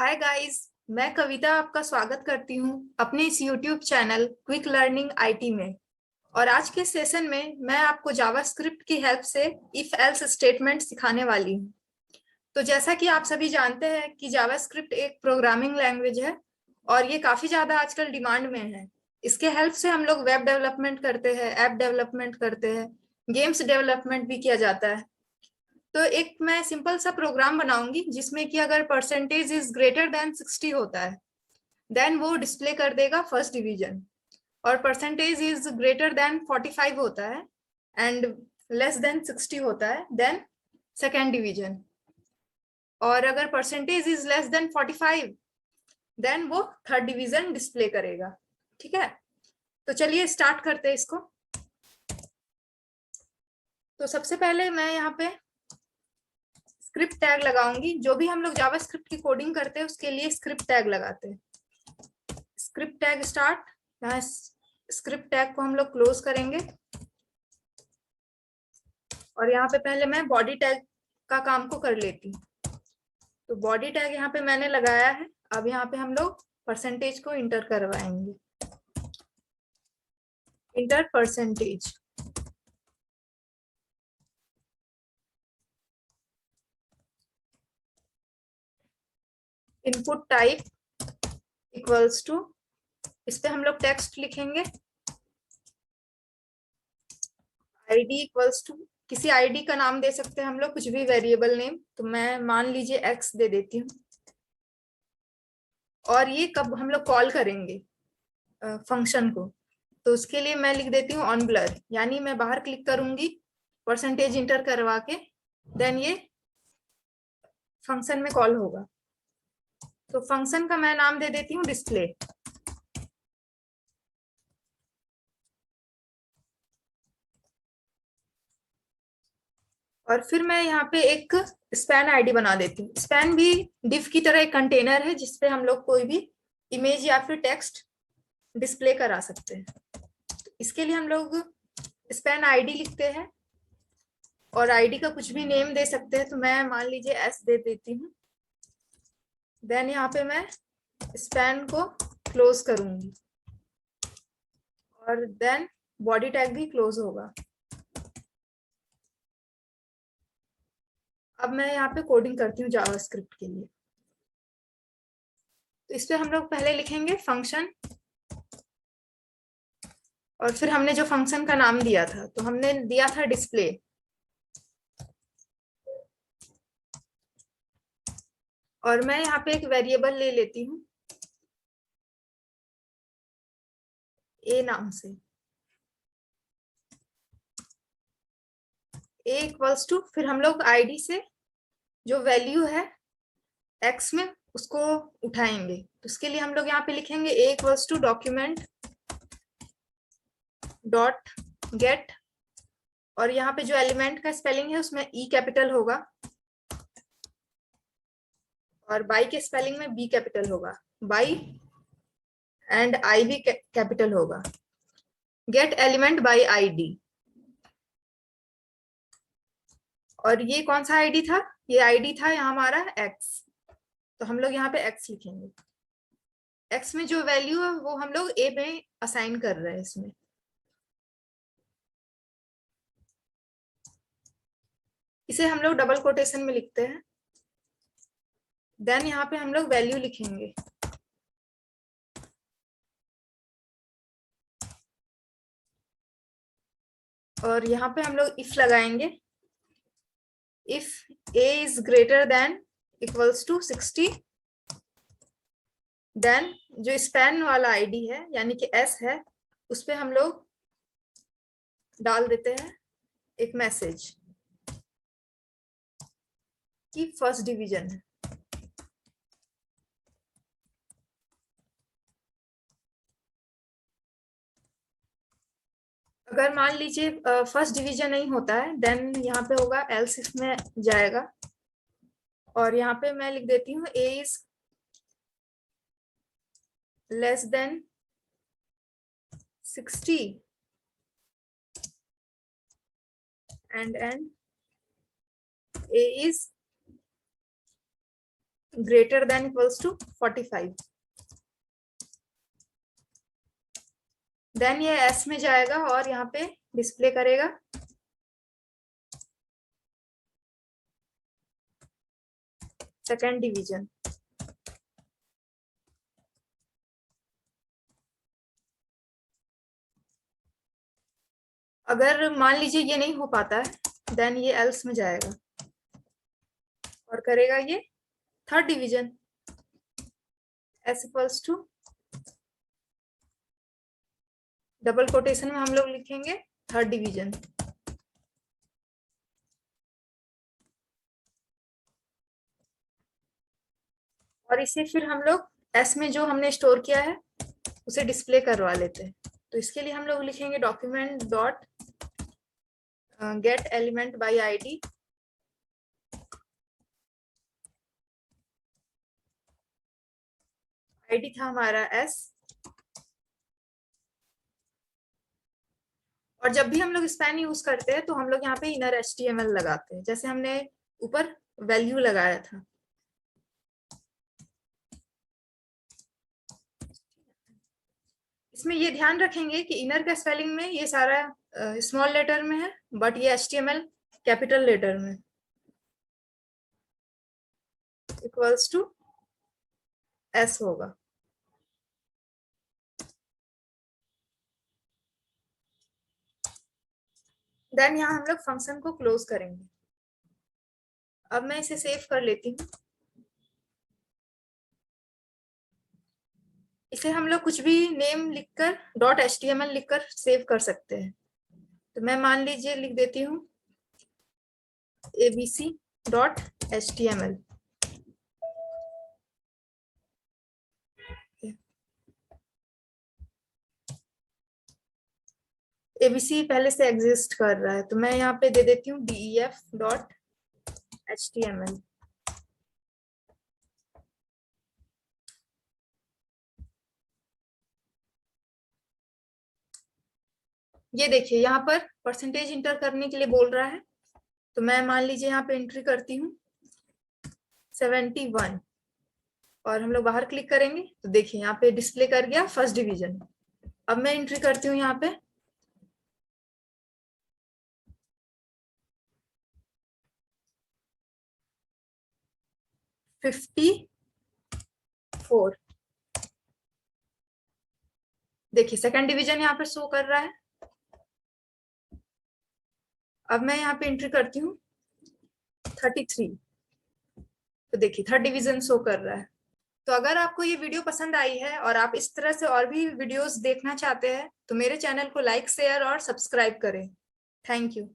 Hi guys, मैं कविता आपका स्वागत करती हूँ अपने इस YouTube channel quick learning IT में। और आज के सेशन में मैं आपको जावास्क्रिप्ट की हेल्प से इफ एल्स स्टेटमेंट सिखाने वाली हूँ। तो जैसा कि आप सभी जानते हैं कि जावास्क्रिप्ट एक प्रोग्रामिंग लैंग्वेज है और ये काफी ज्यादा आजकल डिमांड में है। इसके हेल्प से हम लोग वेब डेवलपमेंट करते हैं, ऐप डेवलपमेंट करते हैं, गेम्स डेवलपमेंट भी किया जाता है। तो एक मैं सिंपल सा प्रोग्राम बनाऊंगी जिसमें कि अगर परसेंटेज इज ग्रेटर देन 60 होता है देन वो डिस्प्ले कर देगा फर्स्ट डिवीजन, और परसेंटेज इज ग्रेटर देन 45 होता है एंड लेस देन 60 होता है देन सेकेंड डिवीजन, और अगर percentage is less than 45 then वो थर्ड डिवीजन डिस्प्ले करेगा। ठीक है, तो चलिए स्टार्ट करते हैं इसको। तो सबसे पहले मैं यहाँ पे स्क्रिप्ट टैग लगाऊंगी। जो भी हम लोग जावास्क्रिप्ट की कोडिंग करते हैं उसके लिए स्क्रिप्ट टैग लगाते हैं। स्क्रिप्ट टैग स्टार्ट, यहाँ स्क्रिप्ट टैग को हम लोग क्लोज करेंगे और यहाँ पे पहले मैं बॉडी टैग का काम को कर लेती हूँ। तो बॉडी टैग यहाँ पे मैंने लगाया है। अब यहाँ पे हम लोग परसेंटेज को इंटर करवाएंगे, enter percentage. Input type equals to, इस पे हम लोग टेक्स्ट लिखेंगे। आईडी इक्वल्स टू, किसी आईडी का नाम दे सकते हैं हम लोग, कुछ भी वेरिएबल नेम। तो मैं मान लीजिए एक्स दे देती हूँ। और ये कब हम लोग कॉल करेंगे फंक्शन को, तो उसके लिए मैं लिख देती हूँ ऑन ब्लर, यानी मैं बाहर क्लिक करूंगी परसेंटेज इंटर करवा के, देन ये फंक्शन में कॉल होगा। तो फंक्शन का मैं नाम दे देती हूँ डिस्प्ले। और फिर मैं यहाँ पे एक स्पैन आईडी बना देती हूँ। स्पैन भी डिफ की तरह एक कंटेनर है जिसपे हम लोग कोई भी इमेज या फिर टेक्स्ट डिस्प्ले करा सकते हैं। तो इसके लिए हम लोग स्पैन आईडी लिखते हैं और आईडी का कुछ भी नेम दे सकते हैं। तो मैं मान लीजिए एस दे देती हूँ। देन यहाँ पे मैं स्पैन को क्लोज करूंगी और देन बॉडी टैग भी क्लोज होगा। अब मैं यहाँ पे कोडिंग करती हूँ जावास्क्रिप्ट के लिए। तो इस पे हम लोग पहले लिखेंगे फंक्शन, और फिर हमने जो फंक्शन का नाम दिया था तो हमने दिया था डिस्प्ले। और मैं यहाँ पे एक वेरिएबल ले लेती हूँ ए नाम से। ए इक्वल्स टू, फिर हम लोग आईडी से जो वैल्यू है एक्स में उसको उठाएंगे। तो उसके लिए हम लोग यहाँ पे लिखेंगे A equals to document dot get, और यहाँ पे जो एलिमेंट का स्पेलिंग है उसमें ई कैपिटल होगा और बाई के स्पेलिंग में बी कैपिटल होगा, बाई, एंड आई भी कैपिटल होगा। गेट एलिमेंट बाई आईडी, और ये कौन सा आईडी था? ये आईडी था यहाँ हमारा एक्स। तो हम लोग यहाँ पे एक्स लिखेंगे। एक्स में जो वैल्यू है वो हम लोग ए में असाइन कर रहे हैं इसमें। इसे हम लोग डबल कोटेशन में लिखते हैं। देन यहाँ पे हम लोग वैल्यू लिखेंगे। और यहाँ पे हम लोग इफ लगाएंगे। If A is greater than equals to 60, then जो स्पैन वाला आईडी है यानी कि एस है उस पे हम लोग डाल देते हैं एक मैसेज कि फर्स्ट डिवीजन है। अगर मान लीजिए फर्स्ट डिवीजन नहीं होता है देन यहाँ पे होगा एल्स इफ में जाएगा। और यहाँ पे मैं लिख देती हूँ A is less than 60 and A is greater than equals to 45। Then ये एस में जाएगा और यहाँ पे डिस्प्ले करेगा सेकेंड डिवीजन। अगर मान लीजिए ये नहीं हो पाता है देन ये एल्स में जाएगा और करेगा ये third division. S equals to double quotation में हम लोग लिखेंगे थर्ड डिवीजन। और इसे फिर हम लोग एस में जो हमने स्टोर किया है उसे डिस्प्ले करवा लेते हैं। तो इसके लिए हम लोग लिखेंगे document dot gate element by ID. ID था हमारा एस। और जब भी हम लोग स्पैन यूज करते हैं तो हम लोग यहाँ पे इनर HTML लगाते हैं, जैसे हमने ऊपर वैल्यू लगाया था। इसमें ये ध्यान रखेंगे कि इनर का स्पेलिंग में ये सारा स्मॉल लेटर में है, बट ये HTML कैपिटल लेटर में। इक्वल्स टू एस होगा। देन यहाँ हम लोग फंक्शन को क्लोज करेंगे। अब मैं इसे सेव कर लेती हूँ। इसे हम लोग कुछ भी नेम लिखकर .html लिखकर सेव कर सकते हैं। तो मैं मान लीजिए लिख देती हूँ abc.html। एबीसी पहले से एग्जिस्ट कर रहा है तो मैं यहाँ पे दे देती हूँ def.html। ये देखिए यहाँ पर परसेंटेज इंटर करने के लिए बोल रहा है, तो मैं मान लीजिए यहाँ पे एंट्री करती हूँ 71 और हम लोग बाहर क्लिक करेंगे तो देखिए यहाँ पे डिस्प्ले कर गया फर्स्ट डिवीजन। अब मैं एंट्री करती हूँ यहाँ पे 54। देखिए सेकंड डिवीजन यहाँ पे शो कर रहा है। अब मैं यहाँ पे एंट्री करती हूँ 33, तो देखिए थर्ड डिवीजन शो कर रहा है। तो अगर आपको ये वीडियो पसंद आई है और आप इस तरह से और भी वीडियोस देखना चाहते हैं तो मेरे चैनल को लाइक शेयर और सब्सक्राइब करें। Thank you.